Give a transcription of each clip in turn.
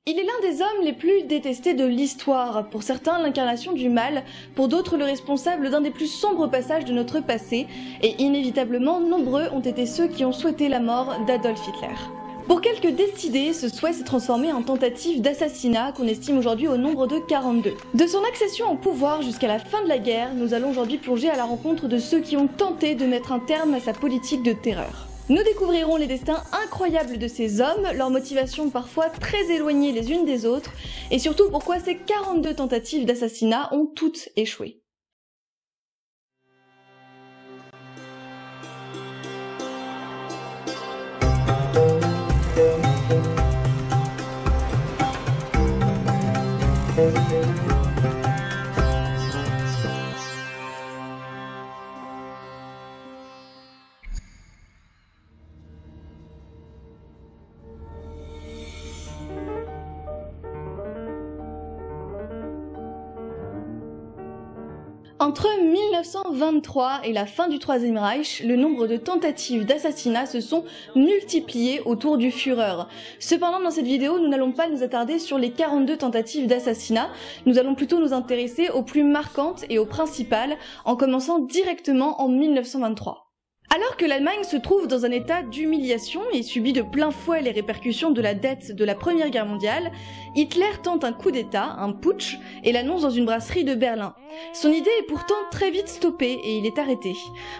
Il est l'un des hommes les plus détestés de l'histoire, pour certains l'incarnation du mal, pour d'autres le responsable d'un des plus sombres passages de notre passé, et inévitablement nombreux ont été ceux qui ont souhaité la mort d'Adolf Hitler. Pour quelques décidés, ce souhait s'est transformé en tentative d'assassinat qu'on estime aujourd'hui au nombre de 42. De son accession au pouvoir jusqu'à la fin de la guerre, nous allons aujourd'hui plonger à la rencontre de ceux qui ont tenté de mettre un terme à sa politique de terreur. Nous découvrirons les destins incroyables de ces hommes, leurs motivations parfois très éloignées les unes des autres, et surtout pourquoi ces 42 tentatives d'assassinat ont toutes échoué. Entre 1923 et la fin du Troisième Reich, le nombre de tentatives d'assassinat se sont multipliés autour du Führer. Cependant, dans cette vidéo, nous n'allons pas nous attarder sur les 42 tentatives d'assassinat, nous allons plutôt nous intéresser aux plus marquantes et aux principales, en commençant directement en 1923. Alors que l'Allemagne se trouve dans un état d'humiliation et subit de plein fouet les répercussions de la dette de la Première Guerre mondiale, Hitler tente un coup d'état, un putsch, et l'annonce dans une brasserie de Berlin. Son idée est pourtant très vite stoppée et il est arrêté.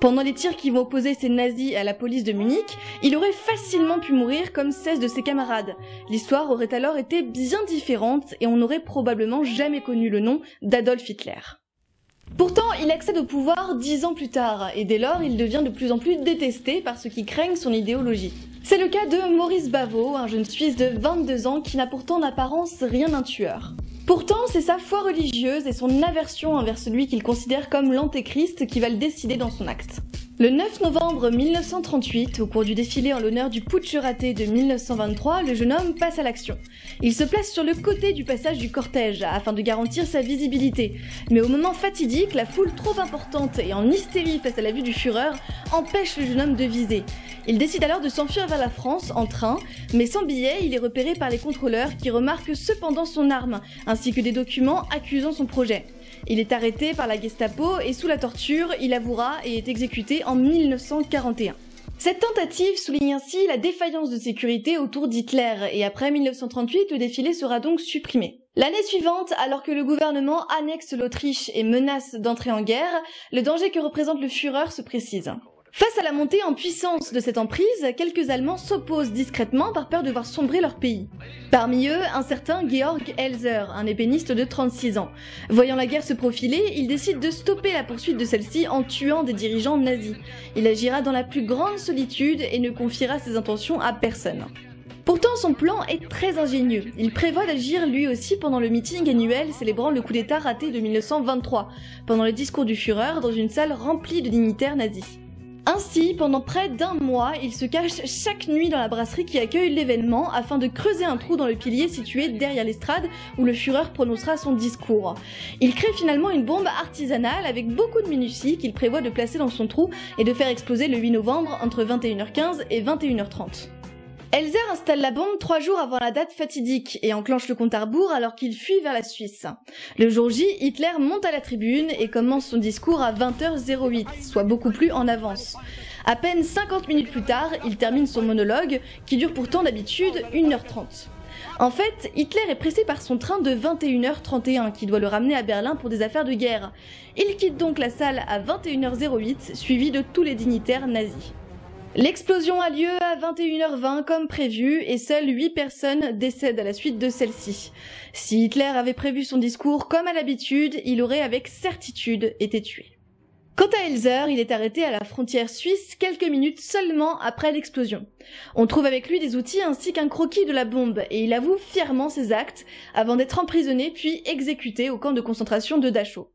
Pendant les tirs qui vont opposer ces nazis à la police de Munich, il aurait facilement pu mourir comme 16 de ses camarades. L'histoire aurait alors été bien différente et on n'aurait probablement jamais connu le nom d'Adolf Hitler. Pourtant, il accède au pouvoir 10 ans plus tard, et dès lors, il devient de plus en plus détesté par ceux qui craignent son idéologie. C'est le cas de Maurice Bavo, un jeune Suisse de 22 ans qui n'a pourtant en apparence rien d'un tueur. Pourtant, c'est sa foi religieuse et son aversion envers celui qu'il considère comme l'antéchrist qui va le décider dans son acte. Le 9 novembre 1938, au cours du défilé en l'honneur du putsch raté de 1923, le jeune homme passe à l'action. Il se place sur le côté du passage du cortège afin de garantir sa visibilité. Mais au moment fatidique, la foule trop importante et en hystérie face à la vue du Führer empêche le jeune homme de viser. Il décide alors de s'enfuir vers la France en train, mais sans billet, il est repéré par les contrôleurs qui remarquent cependant son arme, ainsi que des documents accusant son projet. Il est arrêté par la Gestapo et sous la torture, il avouera et est exécuté en 1941. Cette tentative souligne ainsi la défaillance de sécurité autour d'Hitler et après 1938, le défilé sera donc supprimé. L'année suivante, alors que le gouvernement annexe l'Autriche et menace d'entrer en guerre, le danger que représente le Führer se précise. Face à la montée en puissance de cette emprise, quelques Allemands s'opposent discrètement par peur de voir sombrer leur pays. Parmi eux, un certain Georg Elser, un ébéniste de 36 ans. Voyant la guerre se profiler, il décide de stopper la poursuite de celle-ci en tuant des dirigeants nazis. Il agira dans la plus grande solitude et ne confiera ses intentions à personne. Pourtant, son plan est très ingénieux. Il prévoit d'agir lui aussi pendant le meeting annuel célébrant le coup d'état raté de 1923, pendant le discours du Führer dans une salle remplie de dignitaires nazis. Ainsi, pendant près d'un mois, il se cache chaque nuit dans la brasserie qui accueille l'événement afin de creuser un trou dans le pilier situé derrière l'estrade où le Führer prononcera son discours. Il crée finalement une bombe artisanale avec beaucoup de minutie qu'il prévoit de placer dans son trou et de faire exploser le 8 novembre entre 21h15 et 21h30. Elser installe la bombe 3 jours avant la date fatidique et enclenche le compte à rebours alors qu'il fuit vers la Suisse. Le jour J, Hitler monte à la tribune et commence son discours à 20h08, soit beaucoup plus en avance. À peine 50 minutes plus tard, il termine son monologue, qui dure pourtant d'habitude 1h30. En fait, Hitler est pressé par son train de 21h31 qui doit le ramener à Berlin pour des affaires de guerre. Il quitte donc la salle à 21h08, suivi de tous les dignitaires nazis. L'explosion a lieu à 21h20 comme prévu et seules 8 personnes décèdent à la suite de celle-ci. Si Hitler avait prévu son discours comme à l'habitude, il aurait avec certitude été tué. Quant à Elser, il est arrêté à la frontière suisse quelques minutes seulement après l'explosion. On trouve avec lui des outils ainsi qu'un croquis de la bombe et il avoue fièrement ses actes avant d'être emprisonné puis exécuté au camp de concentration de Dachau.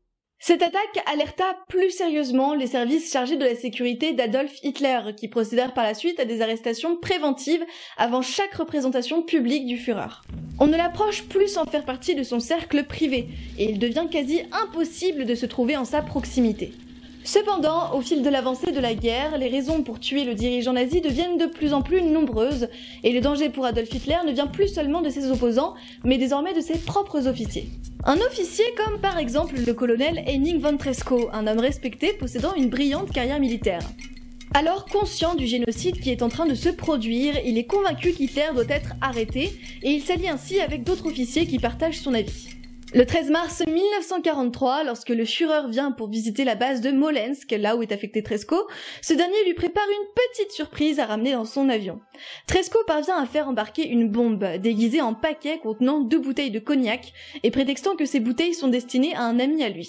Cette attaque alerta plus sérieusement les services chargés de la sécurité d'Adolf Hitler, qui procédèrent par la suite à des arrestations préventives avant chaque représentation publique du Führer. On ne l'approche plus sans faire partie de son cercle privé, et il devient quasi impossible de se trouver en sa proximité. Cependant, au fil de l'avancée de la guerre, les raisons pour tuer le dirigeant nazi deviennent de plus en plus nombreuses, et le danger pour Adolf Hitler ne vient plus seulement de ses opposants, mais désormais de ses propres officiers. Un officier comme par exemple le colonel Henning von Tresckow, un homme respecté possédant une brillante carrière militaire. Alors, conscient du génocide qui est en train de se produire, il est convaincu qu'Hitler doit être arrêté, et il s'allie ainsi avec d'autres officiers qui partagent son avis. Le 13 mars 1943, lorsque le Führer vient pour visiter la base de Molensk, là où est affecté Tresckow, ce dernier lui prépare une petite surprise à ramener dans son avion. Tresckow parvient à faire embarquer une bombe, déguisée en paquet contenant 2 bouteilles de cognac, et prétextant que ces bouteilles sont destinées à un ami à lui.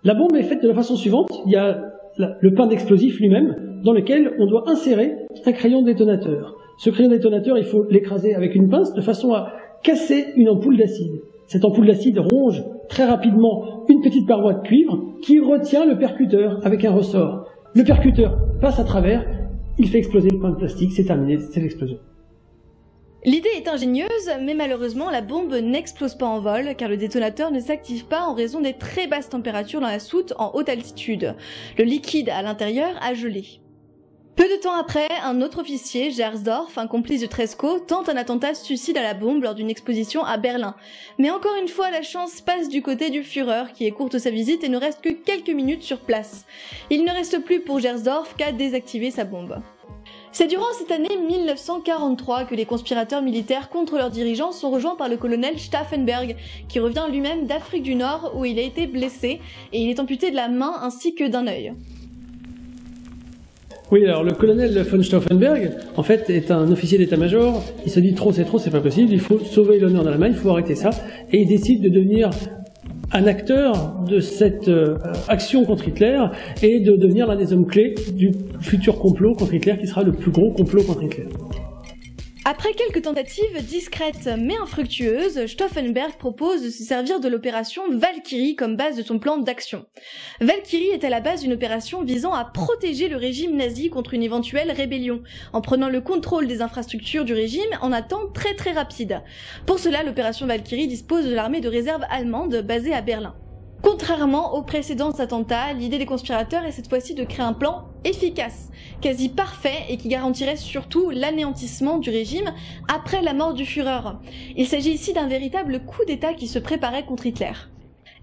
La bombe est faite de la façon suivante, il y a le pain d'explosif lui-même, dans lequel on doit insérer un crayon détonateur. Ce crayon détonateur, il faut l'écraser avec une pince de façon à casser une ampoule d'acide. Cette ampoule d'acide ronge très rapidement une petite paroi de cuivre qui retient le percuteur avec un ressort. Le percuteur passe à travers, il fait exploser le pain de plastique, c'est terminé, c'est l'explosion. L'idée est ingénieuse, mais malheureusement la bombe n'explose pas en vol car le détonateur ne s'active pas en raison des très basses températures dans la soute en haute altitude. Le liquide à l'intérieur a gelé. Peu de temps après, un autre officier, Gersdorf, un complice de Tresckow, tente un attentat suicide à la bombe lors d'une exposition à Berlin. Mais encore une fois, la chance passe du côté du Führer, qui écourte sa visite et ne reste que quelques minutes sur place. Il ne reste plus pour Gersdorf qu'à désactiver sa bombe. C'est durant cette année 1943 que les conspirateurs militaires contre leurs dirigeants sont rejoints par le colonel Stauffenberg, qui revient lui-même d'Afrique du Nord où il a été blessé et il est amputé de la main ainsi que d'un œil. Oui, alors le colonel von Stauffenberg, en fait, est un officier d'état-major. Il se dit trop, c'est pas possible, il faut sauver l'honneur d'Allemagne, il faut arrêter ça. Et il décide de devenir un acteur de cette action contre Hitler et de devenir l'un des hommes clés du futur complot contre Hitler, qui sera le plus gros complot contre Hitler. Après quelques tentatives discrètes mais infructueuses, Stauffenberg propose de se servir de l'opération Valkyrie comme base de son plan d'action. Valkyrie est à la base une opération visant à protéger le régime nazi contre une éventuelle rébellion, en prenant le contrôle des infrastructures du régime en un temps très rapide. Pour cela, l'opération Valkyrie dispose de l'armée de réserve allemande basée à Berlin. Contrairement aux précédents attentats, l'idée des conspirateurs est cette fois-ci de créer un plan efficace, quasi parfait et qui garantirait surtout l'anéantissement du régime après la mort du Führer. Il s'agit ici d'un véritable coup d'État qui se préparait contre Hitler.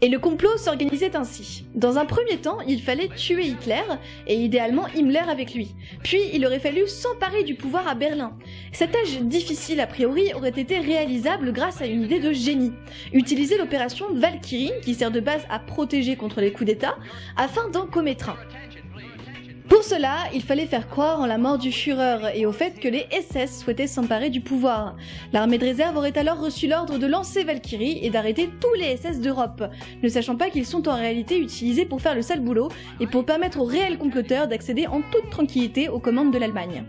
Et le complot s'organisait ainsi. Dans un premier temps, il fallait tuer Hitler, et idéalement Himmler avec lui. Puis il aurait fallu s'emparer du pouvoir à Berlin. Cette tâche difficile a priori aurait été réalisable grâce à une idée de génie. Utiliser l'opération Valkyrie, qui sert de base à protéger contre les coups d'État, afin d'en commettre un. Pour cela, il fallait faire croire en la mort du Führer et au fait que les SS souhaitaient s'emparer du pouvoir. L'armée de réserve aurait alors reçu l'ordre de lancer Valkyrie et d'arrêter tous les SS d'Europe, ne sachant pas qu'ils sont en réalité utilisés pour faire le sale boulot et pour permettre aux réels comploteurs d'accéder en toute tranquillité aux commandes de l'Allemagne.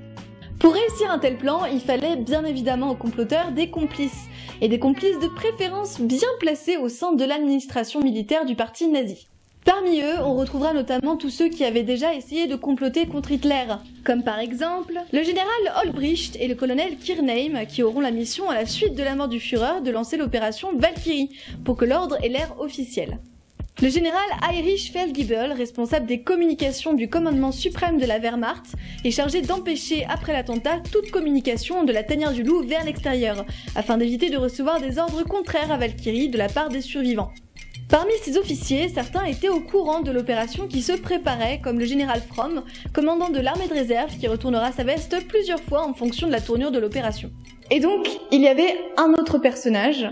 Pour réussir un tel plan, il fallait bien évidemment aux comploteurs des complices, et des complices de préférence bien placés au sein de l'administration militaire du parti nazi. Parmi eux, on retrouvera notamment tous ceux qui avaient déjà essayé de comploter contre Hitler, comme par exemple le général Olbricht et le colonel Kirnheim, qui auront la mission à la suite de la mort du Führer de lancer l'opération Valkyrie, pour que l'ordre ait l'air officiel. Le général Heinrich Feldgiebel, responsable des communications du commandement suprême de la Wehrmacht, est chargé d'empêcher après l'attentat toute communication de la tanière du loup vers l'extérieur, afin d'éviter de recevoir des ordres contraires à Valkyrie de la part des survivants. Parmi ces officiers, certains étaient au courant de l'opération qui se préparait, comme le général Fromm, commandant de l'armée de réserve qui retournera sa veste plusieurs fois en fonction de la tournure de l'opération. Et donc, il y avait un autre personnage.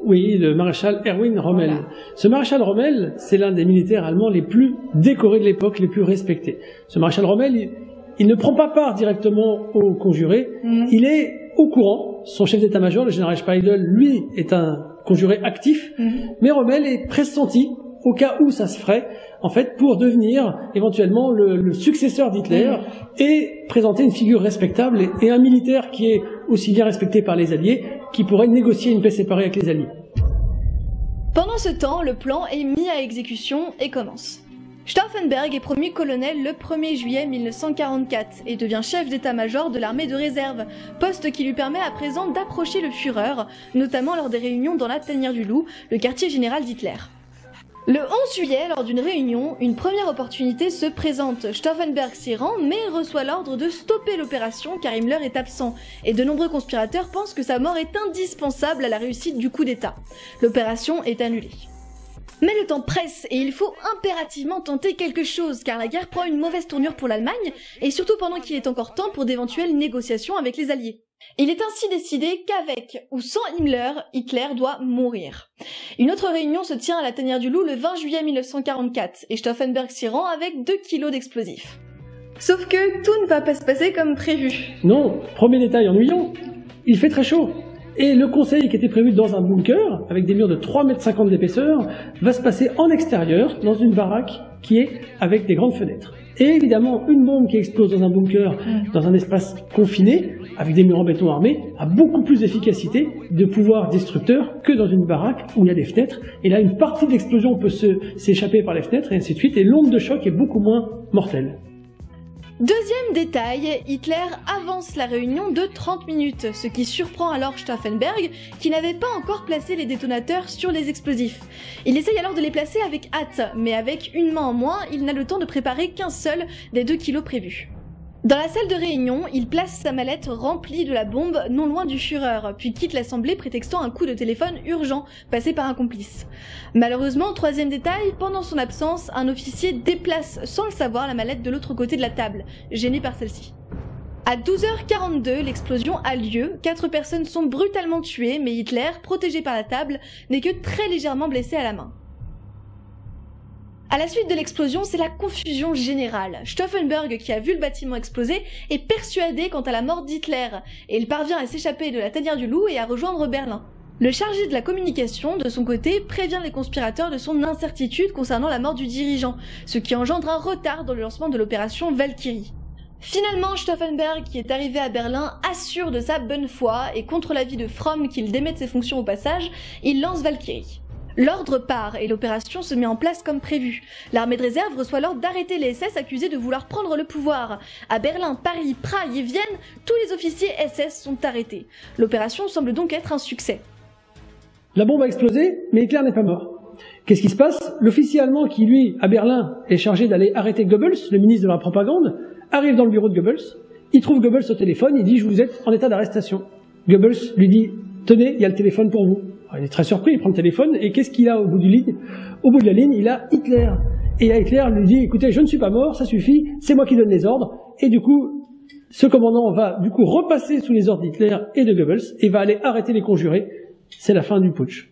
Oui, le maréchal Erwin Rommel. Voilà. Ce maréchal Rommel, c'est l'un des militaires allemands les plus décorés de l'époque, les plus respectés. Ce maréchal Rommel, il ne prend pas part directement aux conjurés, il est au courant. Son chef d'état-major, le général Speidel, lui, est un conjuré actif, mais Rommel est pressenti, au cas où ça se ferait, en fait, pour devenir éventuellement le successeur d'Hitler et présenter une figure respectable et un militaire qui est aussi bien respecté par les Alliés, qui pourrait négocier une paix séparée avec les Alliés. Pendant ce temps, le plan est mis à exécution et commence. Stauffenberg est promu colonel le 1er juillet 1944 et devient chef d'état-major de l'armée de réserve, poste qui lui permet à présent d'approcher le Führer, notamment lors des réunions dans la tanière du loup, le quartier général d'Hitler. Le 11 juillet, lors d'une réunion, une première opportunité se présente. Stauffenberg s'y rend, mais reçoit l'ordre de stopper l'opération car Himmler est absent, et de nombreux conspirateurs pensent que sa mort est indispensable à la réussite du coup d'État. L'opération est annulée. Mais le temps presse et il faut impérativement tenter quelque chose car la guerre prend une mauvaise tournure pour l'Allemagne et surtout pendant qu'il est encore temps pour d'éventuelles négociations avec les Alliés. Il est ainsi décidé qu'avec ou sans Himmler, Hitler doit mourir. Une autre réunion se tient à la Tanière du Loup le 20 juillet 1944 et Stauffenberg s'y rend avec 2 kilos d'explosifs. Sauf que tout ne va pas se passer comme prévu. Non, premier détail ennuyant, il fait très chaud. Et le conseil qui était prévu dans un bunker, avec des murs de 3,50 m d'épaisseur, va se passer en extérieur, dans une baraque qui est avec des grandes fenêtres. Et évidemment, une bombe qui explose dans un bunker, dans un espace confiné, avec des murs en béton armé, a beaucoup plus d'efficacité, de pouvoir destructeur, que dans une baraque où il y a des fenêtres. Et là, une partie de l'explosion peut s'échapper par les fenêtres, et ainsi de suite, et l'onde de choc est beaucoup moins mortelle. Deuxième détail, Hitler avance la réunion de 30 minutes, ce qui surprend alors Stauffenberg, qui n'avait pas encore placé les détonateurs sur les explosifs. Il essaye alors de les placer avec hâte, mais avec une main en moins, il n'a le temps de préparer qu'un seul des 2 kilos prévus. Dans la salle de réunion, il place sa mallette remplie de la bombe non loin du Führer, puis quitte l'assemblée prétextant un coup de téléphone urgent passé par un complice. Malheureusement, troisième détail, pendant son absence, un officier déplace sans le savoir la mallette de l'autre côté de la table, gêné par celle-ci. À 12h42, l'explosion a lieu, 4 personnes sont brutalement tuées, mais Hitler, protégé par la table, n'est que très légèrement blessé à la main. À la suite de l'explosion, c'est la confusion générale. Stauffenberg, qui a vu le bâtiment exploser, est persuadé quant à la mort d'Hitler, et il parvient à s'échapper de la Tanière du Loup et à rejoindre Berlin. Le chargé de la communication, de son côté, prévient les conspirateurs de son incertitude concernant la mort du dirigeant, ce qui engendre un retard dans le lancement de l'opération Valkyrie. Finalement, Stauffenberg, qui est arrivé à Berlin, assure de sa bonne foi, et contre l'avis de Fromm qu'il démet de ses fonctions au passage, il lance Valkyrie. L'ordre part et l'opération se met en place comme prévu. L'armée de réserve reçoit l'ordre d'arrêter les SS accusés de vouloir prendre le pouvoir. À Berlin, Paris, Prague et Vienne, tous les officiers SS sont arrêtés. L'opération semble donc être un succès. La bombe a explosé, mais Hitler n'est pas mort. Qu'est-ce qui se passe? L'officier allemand qui, lui, à Berlin, est chargé d'aller arrêter Goebbels, le ministre de la propagande, arrive dans le bureau de Goebbels, il trouve Goebbels au téléphone, il dit « Je vous êtes en état d'arrestation ». Goebbels lui dit « Tenez, il y a le téléphone pour vous ». Il est très surpris, il prend le téléphone, et qu'est-ce qu'il a au bout de la ligne, il a Hitler. Et là, Hitler lui dit, écoutez, je ne suis pas mort, ça suffit, c'est moi qui donne les ordres. Et du coup, ce commandant va du coup repasser sous les ordres d'Hitler et de Goebbels, et va aller arrêter les conjurés. C'est la fin du putsch.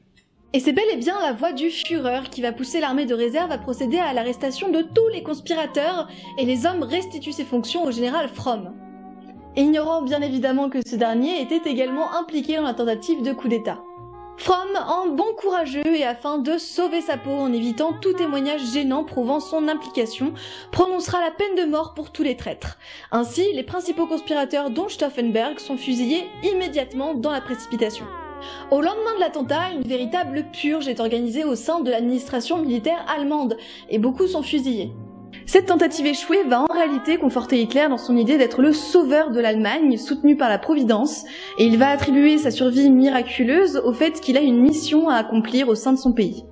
Et c'est bel et bien la voix du Führer qui va pousser l'armée de réserve à procéder à l'arrestation de tous les conspirateurs, et les hommes restituent ses fonctions au général Fromm. Ignorant bien évidemment que ce dernier était également impliqué dans la tentative de coup d'État. Fromm, en bon courageux et afin de sauver sa peau en évitant tout témoignage gênant prouvant son implication, prononcera la peine de mort pour tous les traîtres. Ainsi, les principaux conspirateurs dont Stauffenberg sont fusillés immédiatement dans la précipitation. Au lendemain de l'attentat, une véritable purge est organisée au sein de l'administration militaire allemande, et beaucoup sont fusillés. Cette tentative échouée va en réalité conforter Hitler dans son idée d'être le sauveur de l'Allemagne, soutenu par la Providence, et il va attribuer sa survie miraculeuse au fait qu'il a une mission à accomplir au sein de son pays.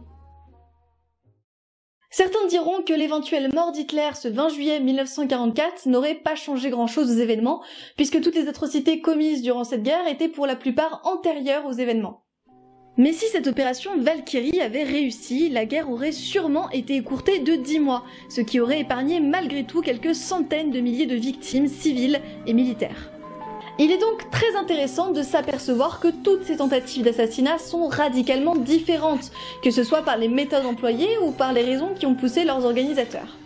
Certains diront que l'éventuelle mort d'Hitler ce 20 juillet 1944 n'aurait pas changé grand-chose aux événements, puisque toutes les atrocités commises durant cette guerre étaient pour la plupart antérieures aux événements. Mais si cette opération Valkyrie avait réussi, la guerre aurait sûrement été écourtée de 10 mois, ce qui aurait épargné malgré tout quelques centaines de milliers de victimes civiles et militaires. Il est donc très intéressant de s'apercevoir que toutes ces tentatives d'assassinat sont radicalement différentes, que ce soit par les méthodes employées ou par les raisons qui ont poussé leurs organisateurs.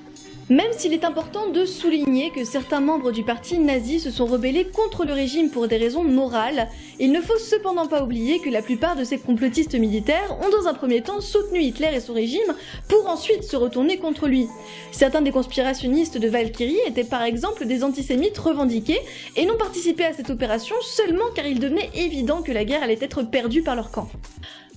Même s'il est important de souligner que certains membres du parti nazi se sont rebellés contre le régime pour des raisons morales, il ne faut cependant pas oublier que la plupart de ces complotistes militaires ont dans un premier temps soutenu Hitler et son régime pour ensuite se retourner contre lui. Certains des conspirationnistes de Valkyrie étaient par exemple des antisémites revendiqués et n'ont participé à cette opération seulement car il devenait évident que la guerre allait être perdue par leur camp.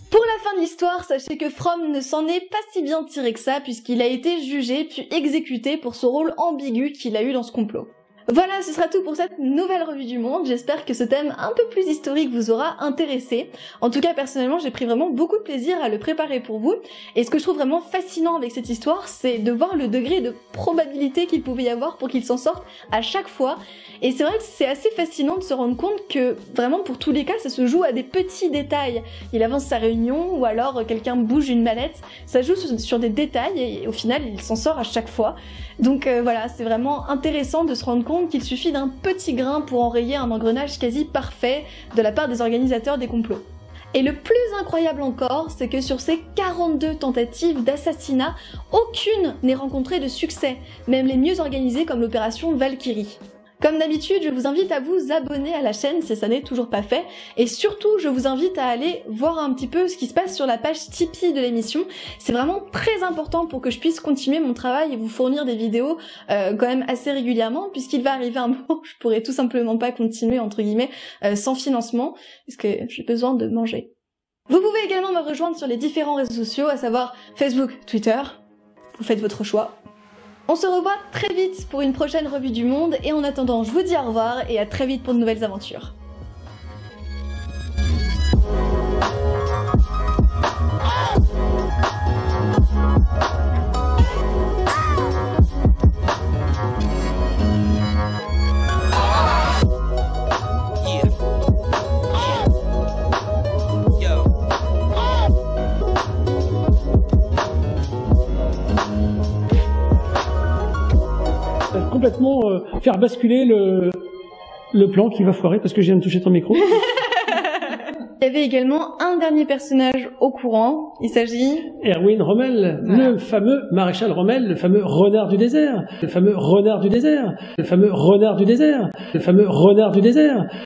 Pour la fin de l'histoire, sachez que Fromm ne s'en est pas si bien tiré que ça puisqu'il a été jugé puis exécuté pour ce rôle ambigu qu'il a eu dans ce complot. Voilà, ce sera tout pour cette nouvelle revue du monde. J'espère que ce thème un peu plus historique vous aura intéressé. En tout cas, personnellement, j'ai pris vraiment beaucoup de plaisir à le préparer pour vous. Et ce que je trouve vraiment fascinant avec cette histoire, c'est de voir le degré de probabilité qu'il pouvait y avoir pour qu'il s'en sorte à chaque fois. Et c'est vrai que c'est assez fascinant de se rendre compte que vraiment pour tous les cas, ça se joue à des petits détails. Il avance sa réunion ou alors quelqu'un bouge une mallette. Ça joue sur des détails et au final, il s'en sort à chaque fois. Donc voilà, c'est vraiment intéressant de se rendre compte qu'il suffit d'un petit grain pour enrayer un engrenage quasi parfait de la part des organisateurs des complots. Et le plus incroyable encore, c'est que sur ces 42 tentatives d'assassinat, aucune n'est rencontrée de succès, même les mieux organisées comme l'opération Valkyrie. Comme d'habitude, je vous invite à vous abonner à la chaîne si ça n'est toujours pas fait, et surtout je vous invite à aller voir un petit peu ce qui se passe sur la page Tipeee de l'émission. C'est vraiment très important pour que je puisse continuer mon travail et vous fournir des vidéos quand même assez régulièrement, puisqu'il va arriver un moment où je pourrai tout simplement pas continuer entre guillemets sans financement, parce que j'ai besoin de manger. Vous pouvez également me rejoindre sur les différents réseaux sociaux, à savoir Facebook, Twitter, vous faites votre choix. On se revoit très vite pour une prochaine revue du monde et en attendant, je vous dis au revoir et à très vite pour de nouvelles aventures. Complètement faire basculer le plan qui va foirer parce que je viens de toucher ton micro. Il y avait également un dernier personnage au courant, il s'agit... Erwin Rommel, voilà. Le fameux maréchal Rommel, le fameux renard du désert, le fameux renard du désert, le fameux renard du désert, le fameux renard du désert.